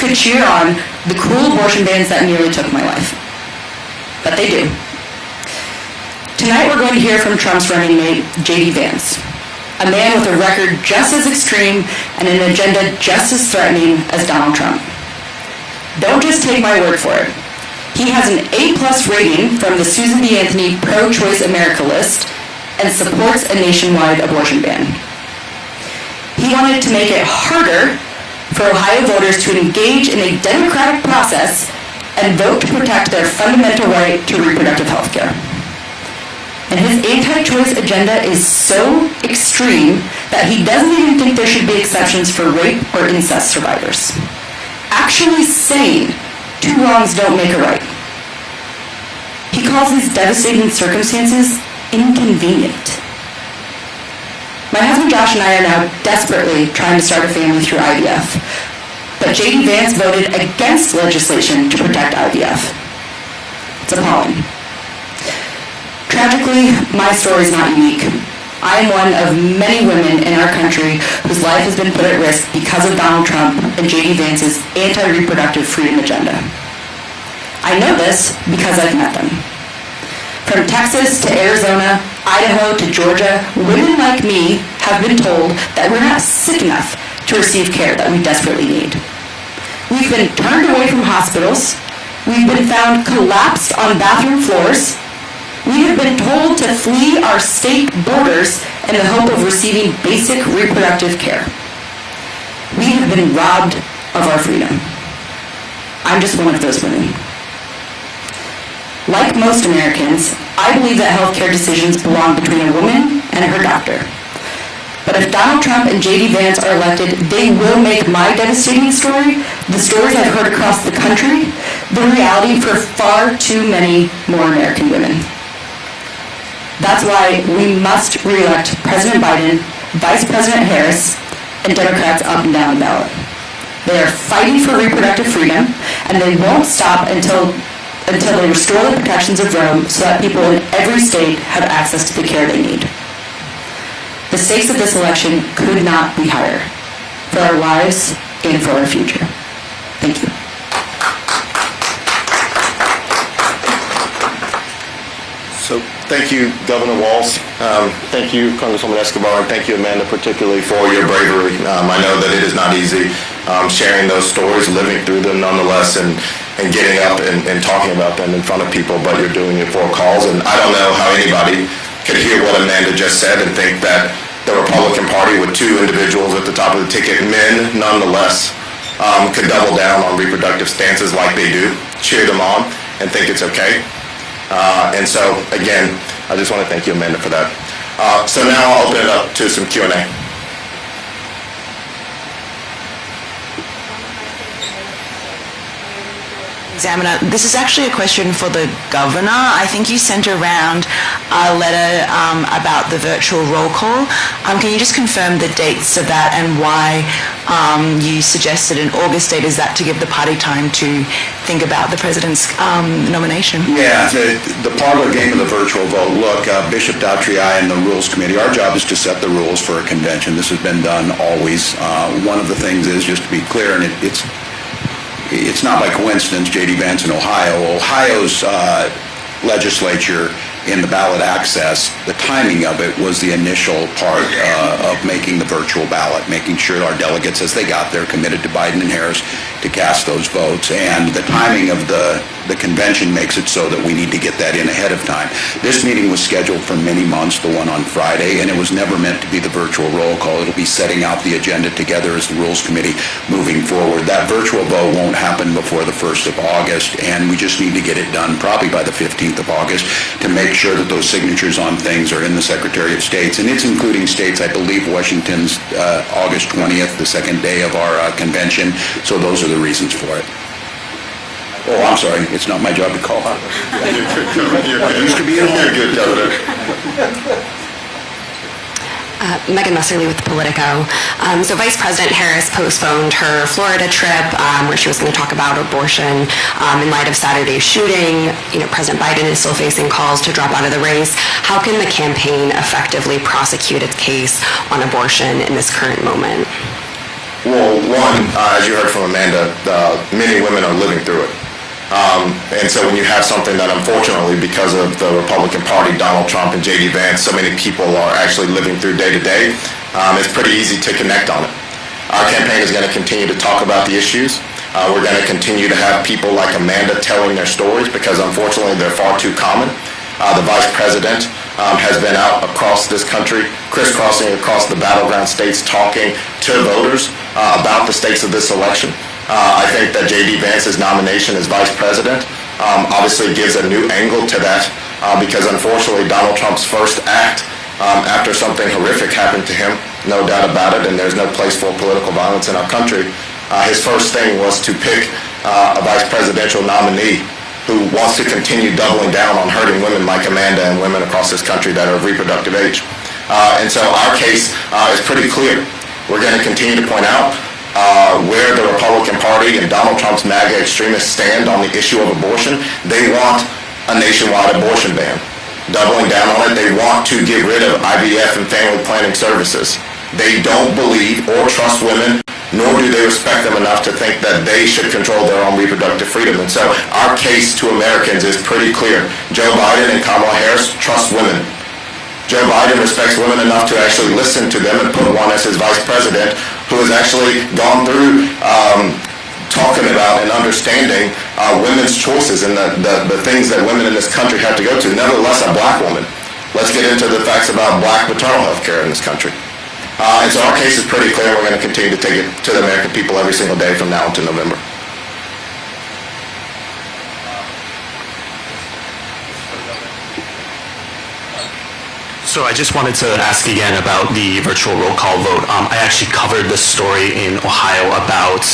could cheer on the cruel abortion bans that nearly took my life. But they do. Tonight we're going to hear from Trump's running mate, J.D. Vance, a man with a record just as extreme and an agenda just as threatening as Donald Trump. Don't just take my word for it. He has an A+ rating from the Susan B. Anthony Pro-Choice America list and supports a nationwide abortion ban. He wanted to make it harder for Ohio voters to engage in a democratic process and vote to protect their fundamental right to reproductive health care. And his anti-choice agenda is so extreme that he doesn't even think there should be exceptions for rape or incest survivors. Actually saying two wrongs don't make a right. He calls these devastating circumstances inconvenient. My husband Josh and I are now desperately trying to start a family through IVF, but J.D. Vance voted against legislation to protect IVF. It's appalling. Tragically, my story is not unique. I am one of many women in our country whose life has been put at risk because of Donald Trump and J.D. Vance's anti-reproductive freedom agenda. I know this because I've met them. From Texas to Arizona, Idaho to Georgia, women like me have been told that we're not sick enough to receive care that we desperately need. We've been turned away from hospitals. We've been found collapsed on bathroom floors. We have been told to flee our state borders in the hope of receiving basic reproductive care. We have been robbed of our freedom. I'm just one of those women. Like most Americans, I believe that healthcare decisions belong between a woman and her doctor. But if Donald Trump and J.D. Vance are elected, they will make my devastating story, the stories I've heard across the country, the reality for far too many more American women. That's why we must re-elect President Biden, Vice President Harris, and Democrats up and down the ballot. They are fighting for reproductive freedom, and they won't stop until they restore the protections of Rome so that people in every state have access to the care they need. The stakes of this election could not be higher for our lives and for our future. Thank you. So thank you, Governor Walz. Thank you, Congresswoman Escobar, and thank you, Amanda, particularly for your bravery. I know that it is not easy sharing those stories, living through them nonetheless, and getting up and talking about them in front of people, but you're doing it for a cause. And I don't know how anybody could hear what Amanda just said and think that the Republican Party, with two individuals at the top of the ticket, men nonetheless, could double down on reproductive stances like they do, cheer them on, and think it's okay. And so, again, I just want to thank you, Amanda, for that. So now I'll open it up to some Q&A. Examiner, this is actually a question for the governor. I think you sent around a letter about the virtual roll call. Can you just confirm the dates of that and why you suggested an August date? Is that to give the party time to think about the president's nomination? Yeah, the parlor game of the virtual vote. Look, Bishop Daughtry, I, and the Rules Committee, our job is to set the rules for a convention. This has been done always. One of the things is, just to be clear, and it's not by coincidence, J.D. Vance in Ohio. Ohio's legislature in the ballot access, the timing of it was the initial part of making the virtual ballot, making sure our delegates, as they got there, committed to Biden and Harris to cast those votes. And the timing of the convention makes it so that we need to get that in ahead of time. This meeting was scheduled for many months, the one on Friday, and it was never meant to be the virtual roll call. It'll be setting out the agenda together as the Rules Committee moving forward. That virtual vote won't happen before the 1st of August, and we just need to get it done probably by the 15th of August to make sure that those signatures on things are in the Secretary of State's, and it's including states. I believe Washington's August 20th, the second day of our convention, so those are the reasons for it. Oh, I'm sorry, it's not my job to call. You're good, Governor. Megan Musserly with Politico. So Vice President Harris postponed her Florida trip where she was going to talk about abortion in light of Saturday's shooting. President Biden is still facing calls to drop out of the race. How can the campaign effectively prosecute its case on abortion in this current moment? Well, one, as you heard from Amanda, many women are living through it. And so when you have something that unfortunately, because of the Republican Party, Donald Trump and J.D. Vance, so many people are actually living through day to day, it's pretty easy to connect on it. Our campaign is going to continue to talk about the issues. We're going to continue to have people like Amanda telling their stories because unfortunately they're far too common. The vice president has been out across this country, crisscrossing across the battleground states, talking to voters about the states of this election. I think that J.D. Vance's nomination as vice president obviously gives a new angle to that because unfortunately Donald Trump's first act after something horrific happened to him, no doubt about it, and there's no place for political violence in our country, his first thing was to pick a vice presidential nominee who wants to continue doubling down on hurting women like Amanda and women across this country that are of reproductive age. And so our case is pretty clear. We're going to continue to point out where the Republican Party and Donald Trump's MAGA extremists stand on the issue of abortion. They want a nationwide abortion ban. Doubling down on it, they want to get rid of IVF and family planning services. They don't believe or trust women, nor do they respect them enough to think that they should control their own reproductive freedom. And so our case to Americans is pretty clear. Joe Biden and Kamala Harris trust women. Joe Biden respects women enough to actually listen to them and put one as his vice president who has actually gone through talking about and understanding women's choices and the things that women in this country have to go to. Nevertheless, a black woman. Let's get into the facts about black maternal health care in this country. And so our case is pretty clear. We're going to continue to take it to the American people every single day from now until November. So I just wanted to ask again about the virtual roll call vote. I actually covered this story in Ohio about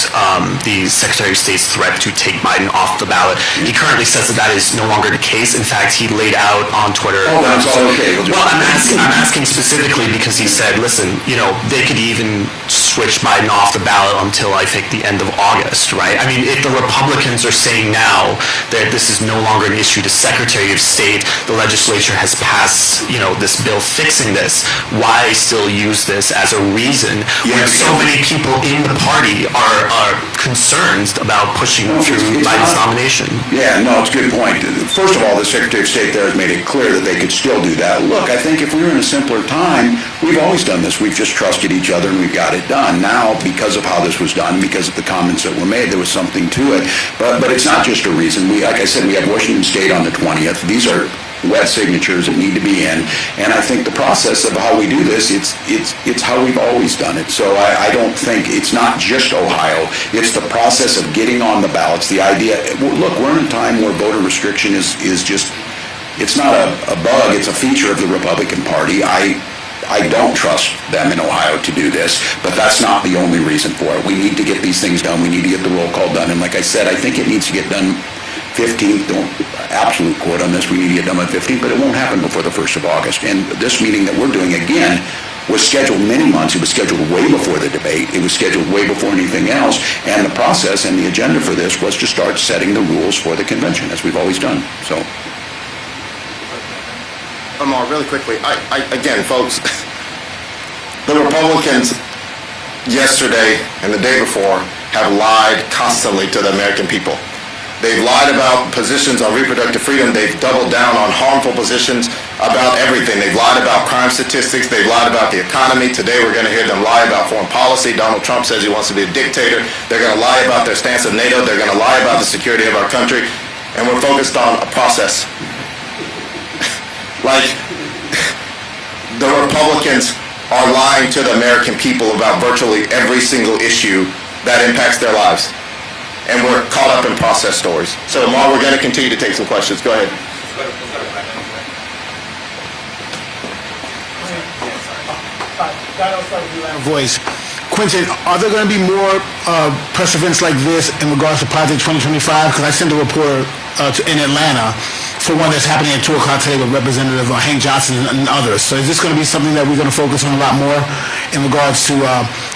the Secretary of State's threat to take Biden off the ballot. He currently says that that is no longer the case. In fact, he laid out on Twitter. Oh, that's all okay. Well, I'm asking specifically because he said, listen, they could even switch Biden off the ballot until I think the end of August, right? I mean, if the Republicans are saying now that this is no longer an issue to Secretary of State, the legislature has passed, this bill fixing this, why still use this as a reason when so many people in the party are concerned about pushing through Biden's nomination? Yeah, no, it's a good point. First of all, the Secretary of State there has made it clear that they could still do that. Look, I think if we were in a simpler time, we've always done this. We've just trusted each other and we've got it done. Now, because of how this was done, because of the comments that were made, there was something to it. But it's not just a reason. Like I said, we have Washington State on the 20th. These are wet signatures that need to be in, and I think the process of how we do this, it's how we've always done it. So I don't think it's not just Ohio. It's the process of getting on the ballots. The idea, look, we're in a time where voter restriction is just, it's not a bug, it's a feature of the Republican Party. I don't trust them in Ohio to do this, but that's not the only reason for it. We need to get these things done. We need to get the roll call done, and like I said, I think it needs to get done 15th, don't absolute quote on this, we need to get done on 15th, but it won't happen before the 1st of August. And this meeting that we're doing again was scheduled many months. It was scheduled way before the debate. It was scheduled way before anything else. And the process and the agenda for this was to start setting the rules for the convention, as we've always done. So. Amar, really quickly, again, folks, the Republicans yesterday and the day before have lied constantly to the American people. They've lied about positions on reproductive freedom. They've doubled down on harmful positions about everything. They've lied about crime statistics. They've lied about the economy. Today we're going to hear them lie about foreign policy. Donald Trump says he wants to be a dictator. They're going to lie about their stance of NATO. They're going to lie about the security of our country. And we're focused on a process. Like, the Republicans are lying to the American people about virtually every single issue that impacts their lives. And we're caught up in process stories. So, Amar, we're going to continue to take some questions. Go ahead. Voice. Quentin, are there going to be more press events like this in regards to Project 2025? Because I sent a report in Atlanta for one that's happening at 2 o'clock today with Representative Hank Johnson and others. So is this going to be something that we're going to focus on a lot more in regards to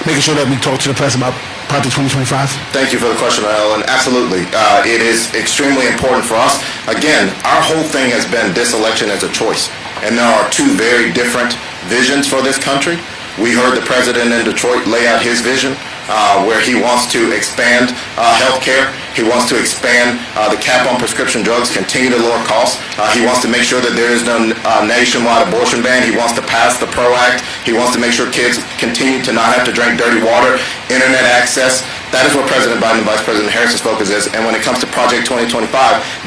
making sure that we talk to the press about Project 2025? Thank you for the question, Ellen. Absolutely. It is extremely important for us. Again, our whole thing has been this election as a choice. And there are two very different visions for this country. We heard the president in Detroit lay out his vision where he wants to expand health care. He wants to expand the cap on prescription drugs, continue to lower costs. He wants to make sure that there is no nationwide abortion ban. He wants to pass the PRO Act. He wants to make sure kids continue to not have to drink dirty water, internet access. That is where President Biden and Vice President Harris's focus is. And when it comes to Project 2025,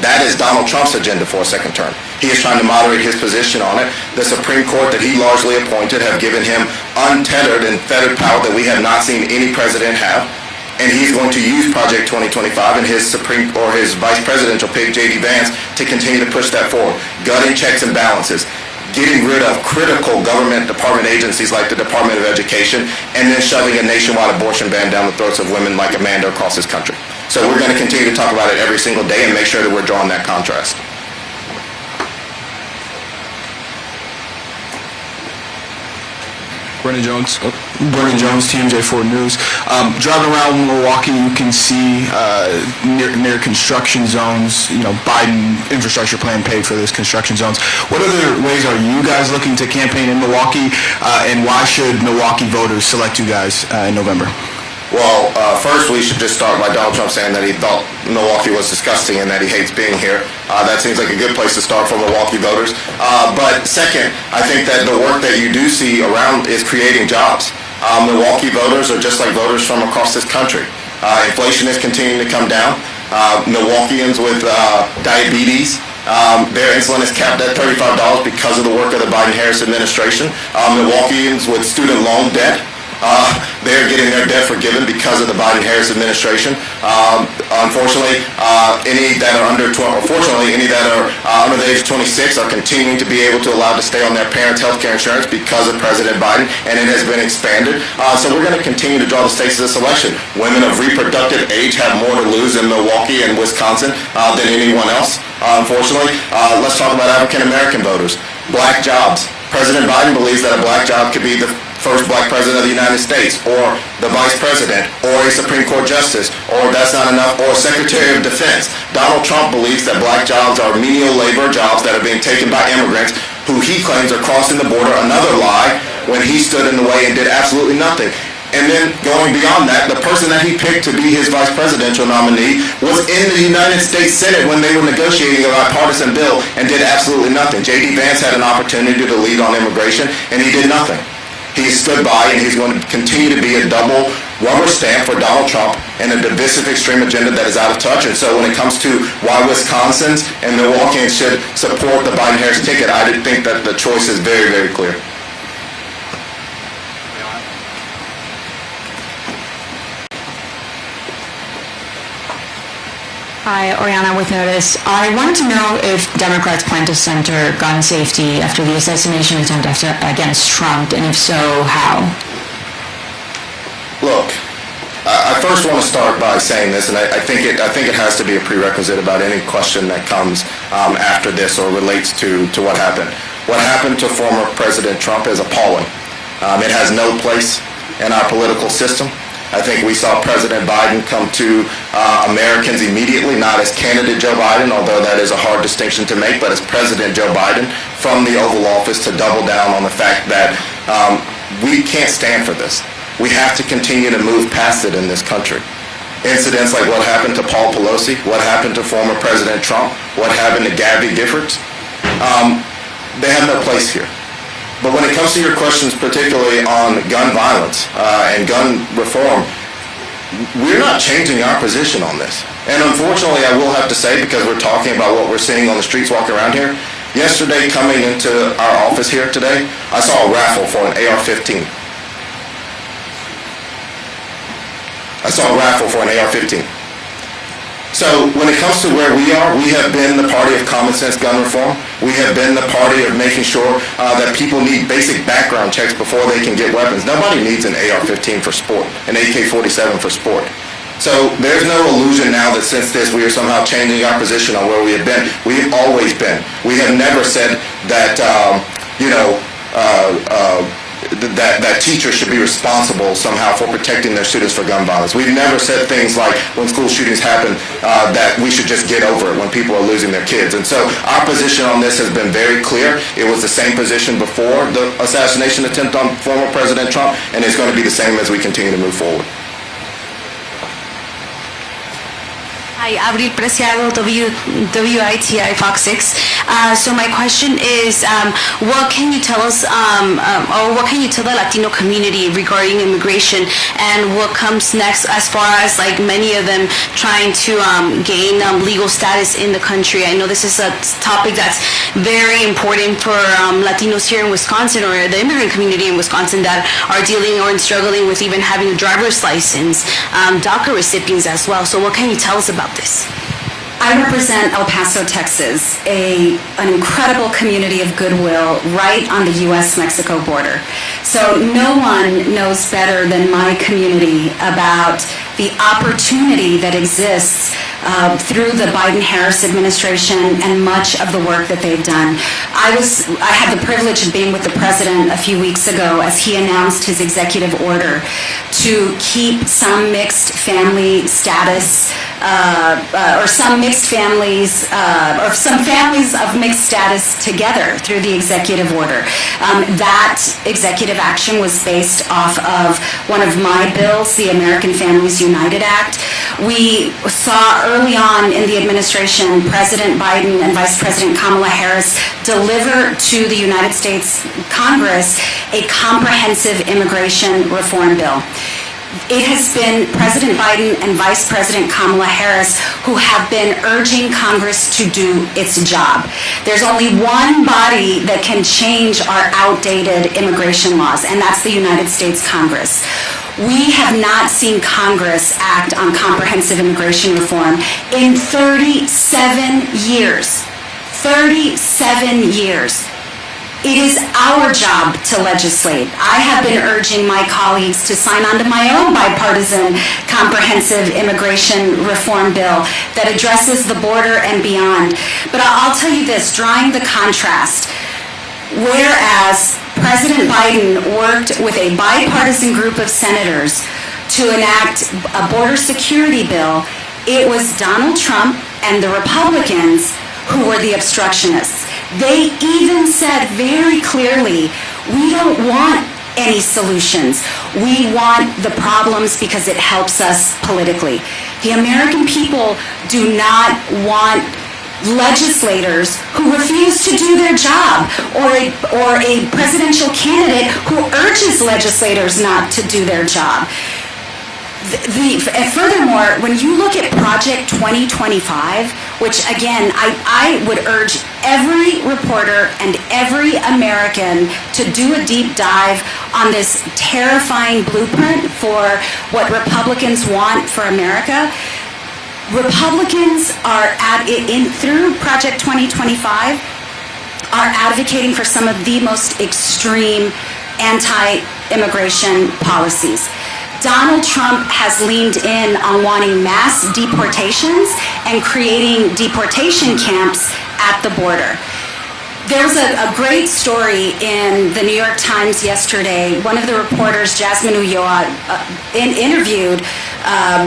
that is Donald Trump's agenda for a second term. He is trying to moderate his position on it. The Supreme Court that he largely appointed have given him untethered and fettered power that we have not seen any president have. And he's going to use Project 2025 and his his vice presidential pick, J.D. Vance, to continue to push that forward. Gutting checks and balances, getting rid of critical government department agencies like the Department of Education, and then shoving a nationwide abortion ban down the throats of women like Amanda across this country. So we're going to continue to talk about it every single day and make sure that we're drawing that contrast. Brennan Jones, TMJ4 News. Driving around Milwaukee, you can see near construction zones, Biden infrastructure plan paid for those construction zones. What other ways are you guys looking to campaign in Milwaukee, and why should Milwaukee voters select you guys in November? Well, first we should just start by Donald Trump saying that he thought Milwaukee was disgusting and that he hates being here. That seems like a good place to start for Milwaukee voters. But second, I think that the work that you do see around is creating jobs. Milwaukee voters are just like voters from across this country. Inflation is continuing to come down. Milwaukeeans with diabetes, their insulin is capped at $35 because of the work of the Biden-Harris administration. Milwaukeeans with student loan debt, they're getting their debt forgiven because of the Biden-Harris administration. Unfortunately, any that are under the age of 26 are continuing to be able to allow to stay on their parents' health care insurance because of President Biden, and it has been expanded. So we're going to continue to draw the stakes of this election. Women of reproductive age have more to lose in Milwaukee and Wisconsin than anyone else. Unfortunately, let's talk about African-American voters. Black jobs. President Biden believes that a black job could be the first black president of the United States, or the vice president, or a Supreme Court justice, or if that's not enough, or Secretary of Defense. Donald Trump believes that black jobs are menial labor jobs that are being taken by immigrants who he claims are crossing the border, another lie, when he stood in the way and did absolutely nothing. And then going beyond that, the person that he picked to be his vice presidential nominee was in the United States Senate when they were negotiating a bipartisan bill and did absolutely nothing. J.D. Vance had an opportunity to lead on immigration, and he did nothing. He stood by, and he's going to continue to be a double rubber stamp for Donald Trump and a divisive extreme agenda that is out of touch. And so when it comes to why Wisconsins and Milwaukeeans should support the Biden-Harris ticket, I think that the choice is very, very clear. Hi, Oriana with Notice. I wanted to know if Democrats plan to center gun safety after the assassination attempt against Trump, and if so, how? Look, I first want to start by saying this, and I think it has to be a prerequisite about any question that comes after this or relates to what happened. What happened to former President Trump is appalling. It has no place in our political system. I think we saw President Biden come to Americans immediately, not as candidate Joe Biden, although that is a hard distinction to make, but as President Joe Biden from the Oval Office to double down on the fact that we can't stand for this. We have to continue to move past it in this country. Incidents like what happened to Paul Pelosi, what happened to former President Trump, what happened to Gabby Giffords, they have no place here. But when it comes to your questions, particularly on gun violence and gun reform, we're not changing our position on this. And unfortunately, I will have to say, because we're talking about what we're seeing on the streets walking around here, yesterday coming into our office here today, I saw a raffle for an AR-15. I saw a raffle for an AR-15. So when it comes to where we are, we have been the party of common sense gun reform. We have been the party of making sure that people need basic background checks before they can get weapons. Nobody needs an AR-15 for sport, an AK-47 for sport. So there's no illusion now that since this we are somehow changing our position on where we have been. We have always been. We have never said that, that teachers should be responsible somehow for protecting their students for gun violence. We've never said things like when school shootings happen that we should just get over it when people are losing their kids. And so our position on this has been very clear. It was the same position before the assassination attempt on former President Trump, and it's going to be the same as we continue to move forward. Hi, Abril Preciado, WITI Fox 6. So my question is, what can you tell us, or what can you tell the Latino community regarding immigration, and what comes next as far as like many of them trying to gain legal status in the country? I know this is a topic that's very important for Latinos here in Wisconsin, or the immigrant community in Wisconsin that are dealing or struggling with even having a driver's license, DACA recipients as well. So what can you tell us about this? I represent El Paso, Texas, an incredible community of goodwill right on the U.S.-Mexico border. So no one knows better than my community about the opportunity that exists through the Biden-Harris administration and much of the work that they've done. I had the privilege of being with the president a few weeks ago as he announced his executive order to keep some mixed family status or some mixed families or some families of mixed status together through the executive order. That executive action was based off of one of my bills, the American Families United Act. We saw early on in the administration President Biden and Vice President Kamala Harris deliver to the United States Congress a comprehensive immigration reform bill. It has been President Biden and Vice President Kamala Harris who have been urging Congress to do its job. There's only one body that can change our outdated immigration laws, and that's the United States Congress. We have not seen Congress act on comprehensive immigration reform in 37 years. 37 years. It is our job to legislate. I have been urging my colleagues to sign on to my own bipartisan comprehensive immigration reform bill that addresses the border and beyond. But I'll tell you this, drawing the contrast, whereas President Biden worked with a bipartisan group of senators to enact a border security bill, it was Donald Trump and the Republicans who were the obstructionists. They even said very clearly, we don't want any solutions. We want the problems because it helps us politically. The American people do not want legislators who refuse to do their job, or a presidential candidate who urges legislators not to do their job. Furthermore, when you look at Project 2025, which again, I would urge every reporter and every American to do a deep dive on this terrifying blueprint for what Republicans want for America. Republicans are through Project 2025 are advocating for some of the most extreme anti-immigration policies. Donald Trump has leaned in on wanting mass deportations and creating deportation camps at the border. There's a great story in the New York Times yesterday. One of the reporters, Jasmine Ulloa, interviewed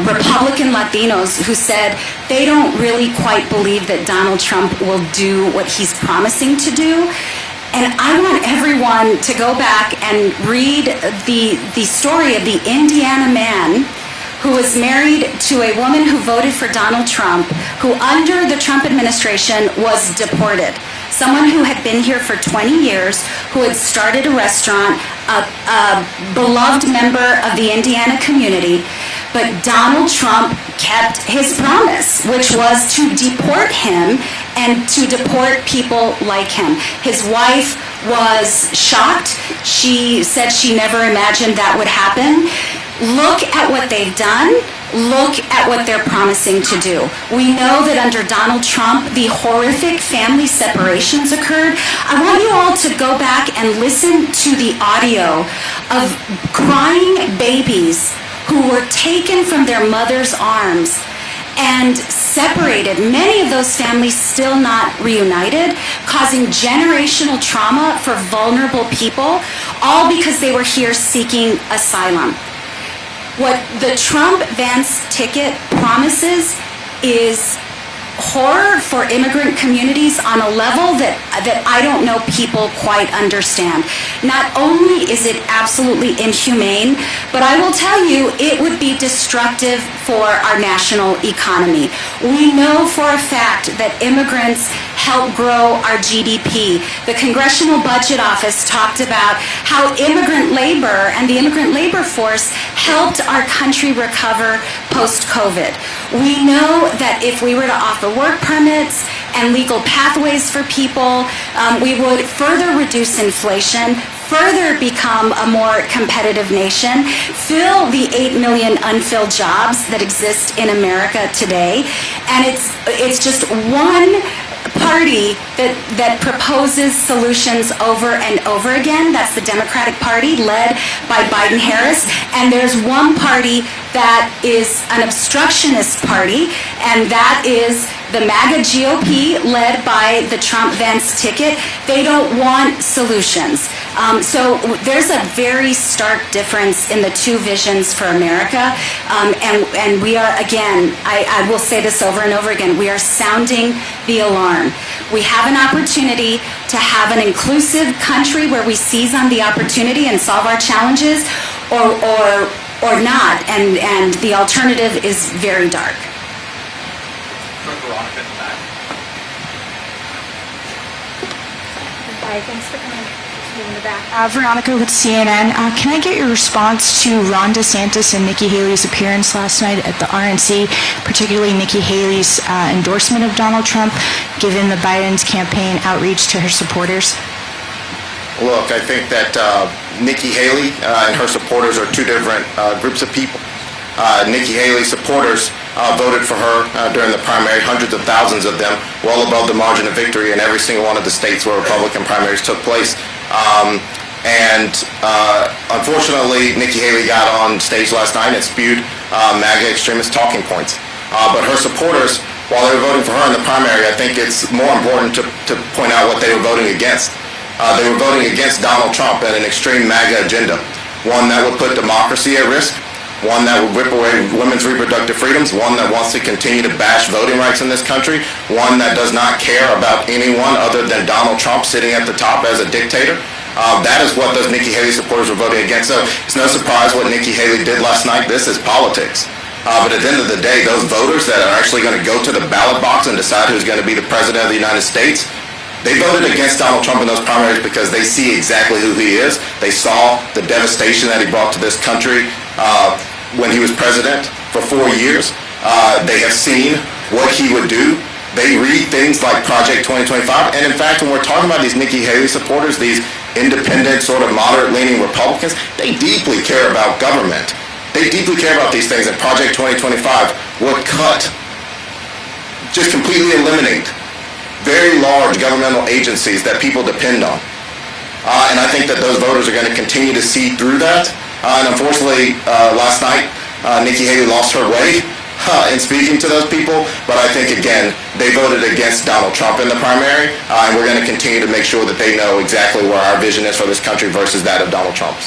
Republican Latinos who said they don't really quite believe that Donald Trump will do what he's promising to do. And I want everyone to go back and read the story of the Indiana man who was married to a woman who voted for Donald Trump, who under the Trump administration was deported. Someone who had been here for 20 years, who had started a restaurant, a beloved member of the Indiana community, but Donald Trump kept his promise, which was to deport him and to deport people like him. His wife was shocked. She said she never imagined that would happen. Look at what they've done. Look at what they're promising to do. We know that under Donald Trump, the horrific family separations occurred. I want you all to go back and listen to the audio of crying babies who were taken from their mother's arms and separated, many of those families still not reunited, causing generational trauma for vulnerable people, all because they were here seeking asylum. What the Trump-Vance ticket promises is horror for immigrant communities on a level that I don't know people quite understand. Not only is it absolutely inhumane, but I will tell you it would be destructive for our national economy. We know for a fact that immigrants help grow our GDP. The Congressional Budget Office talked about how immigrant labor and the immigrant labor force helped our country recover post-COVID. We know that if we were to offer work permits and legal pathways for people, we would further reduce inflation, further become a more competitive nation, fill the 8 million unfilled jobs that exist in America today. And it's just one party that proposes solutions over and over again. That's the Democratic Party, led by Biden-Harris. And there's one party that is an obstructionist party, and that is the MAGA GOP, led by the Trump-Vance ticket. They don't want solutions. So there's a very stark difference in the two visions for America. And we are, again, I will say this over and over again, we are sounding the alarm. We have an opportunity to have an inclusive country where we seize on the opportunity and solve our challenges, or not, and the alternative is very dark. Hi, thanks for coming in the back. Veronica with CNN. Can I get your response to Ron DeSantis and Nikki Haley's appearance last night at the RNC, particularly Nikki Haley's endorsement of Donald Trump, given the Biden's campaign outreach to her supporters? Look, I think that Nikki Haley and her supporters are two different groups of people. Nikki Haley's supporters voted for her during the primary, hundreds of thousands of them, well above the margin of victory in every single one of the states where Republican primaries took place. Unfortunately, Nikki Haley got on stage last night and spewed MAGA extremist talking points. But her supporters, while they were voting for her in the primary, I think it's more important to point out what they were voting against. They were voting against Donald Trump and an extreme MAGA agenda, one that would put democracy at risk, one that would rip away women's reproductive freedoms, one that wants to continue to bash voting rights in this country, one that does not care about anyone other than Donald Trump sitting at the top as a dictator. That is what those Nikki Haley supporters were voting against. So it's no surprise what Nikki Haley did last night. This is politics. But at the end of the day, those voters that are actually going to go to the ballot box and decide who's going to be the president of the United States, they voted against Donald Trump in those primaries because they see exactly who he is. They saw the devastation that he brought to this country when he was president for 4 years. They have seen what he would do. They read things like Project 2025. And in fact, when we're talking about these Nikki Haley supporters, these independent, sort of moderate-leaning Republicans, they deeply care about government. They deeply care about these things. And Project 2025 would just completely eliminate very large governmental agencies that people depend on. And I think that those voters are going to continue to see through that. And unfortunately, last night, Nikki Haley lost her way in speaking to those people. But I think, again, they voted against Donald Trump in the primary. And we're going to continue to make sure that they know exactly where our vision is for this country versus that of Donald Trump's.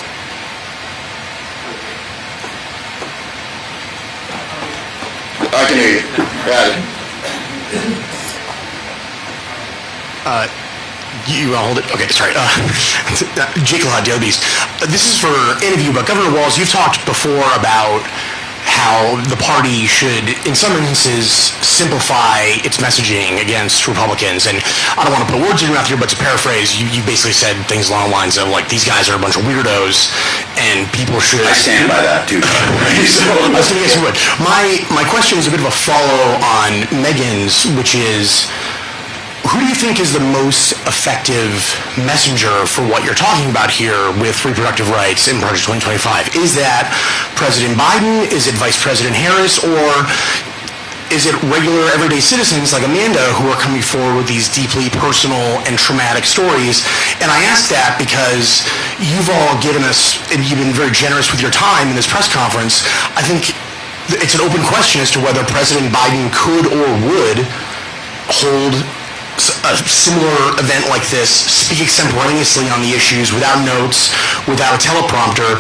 I can hear you. You want to hold it? Okay, sorry. Jake Lahad, Daily Beast. This is for any of you, but Governor Walz, you've talked before about how the party should, in some instances, simplify its messaging against Republicans. And I don't want to put words in your mouth here, but to paraphrase, you basically said things along the lines of, like, these guys are a bunch of weirdos, and people should... I stand by that, too. So, I was going to guess you would. My question is a bit of a follow on Megan's, which is... Who do you think is the most effective messenger for what you're talking about here with reproductive rights in Project 2025? Is that President Biden? Is it Vice President Harris? Or is it regular everyday citizens like Amanda who are coming forward with these deeply personal and traumatic stories? And I ask that because you've all given us, and you've been very generous with your time in this press conference. I think it's an open question as to whether President Biden could or would hold a similar event like this, speak extemporaneously on the issues without notes, without a teleprompter,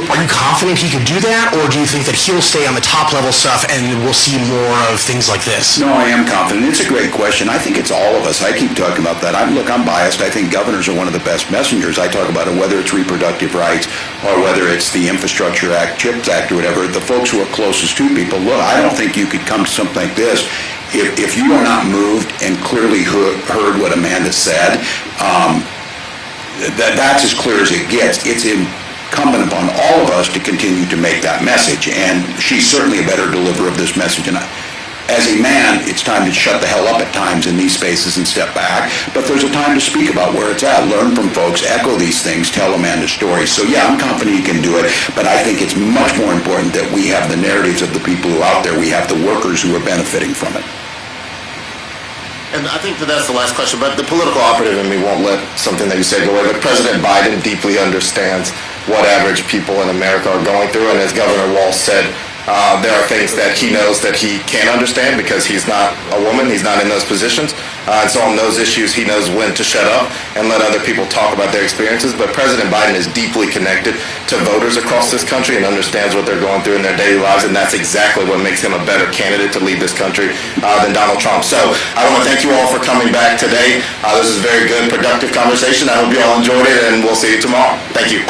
are you confident he could do that, or do you think that he'll stay on the top level stuff and we'll see more of things like this? No, I am confident. It's a great question. I think it's all of us. I keep talking about that. I'm biased. I think governors are one of the best messengers. I talk about it, whether it's reproductive rights or whether it's the Infrastructure Act, CHIPS Act, or whatever. The folks who are closest to people, look, I don't think you could come to something like this if you are not moved and clearly heard what Amanda said. That's as clear as it gets. It's incumbent upon all of us to continue to make that message, and she's certainly a better deliverer of this message. And as a man, it's time to shut the hell up at times in these spaces and step back, but there's a time to speak about where it's at, learn from folks, echo these things, tell Amanda's stories. So yeah, I'm confident he can do it, but I think it's much more important that we have the narratives of the people who are out there, we have the workers who are benefiting from it. And I think that's the last question, but the political operative in me won't let something that you said go away. But President Biden deeply understands what average people in America are going through, and as Governor Walz said, there are things that he knows that he can't understand because he's not a woman, he's not in those positions. And so on those issues, he knows when to shut up and let other people talk about their experiences. But President Biden is deeply connected to voters across this country and understands what they're going through in their daily lives, and that's exactly what makes him a better candidate to lead this country than Donald Trump. So I want to thank you all for coming back today. This is a very good, productive conversation. I hope you all enjoyed it, and we'll see you tomorrow. Thank you.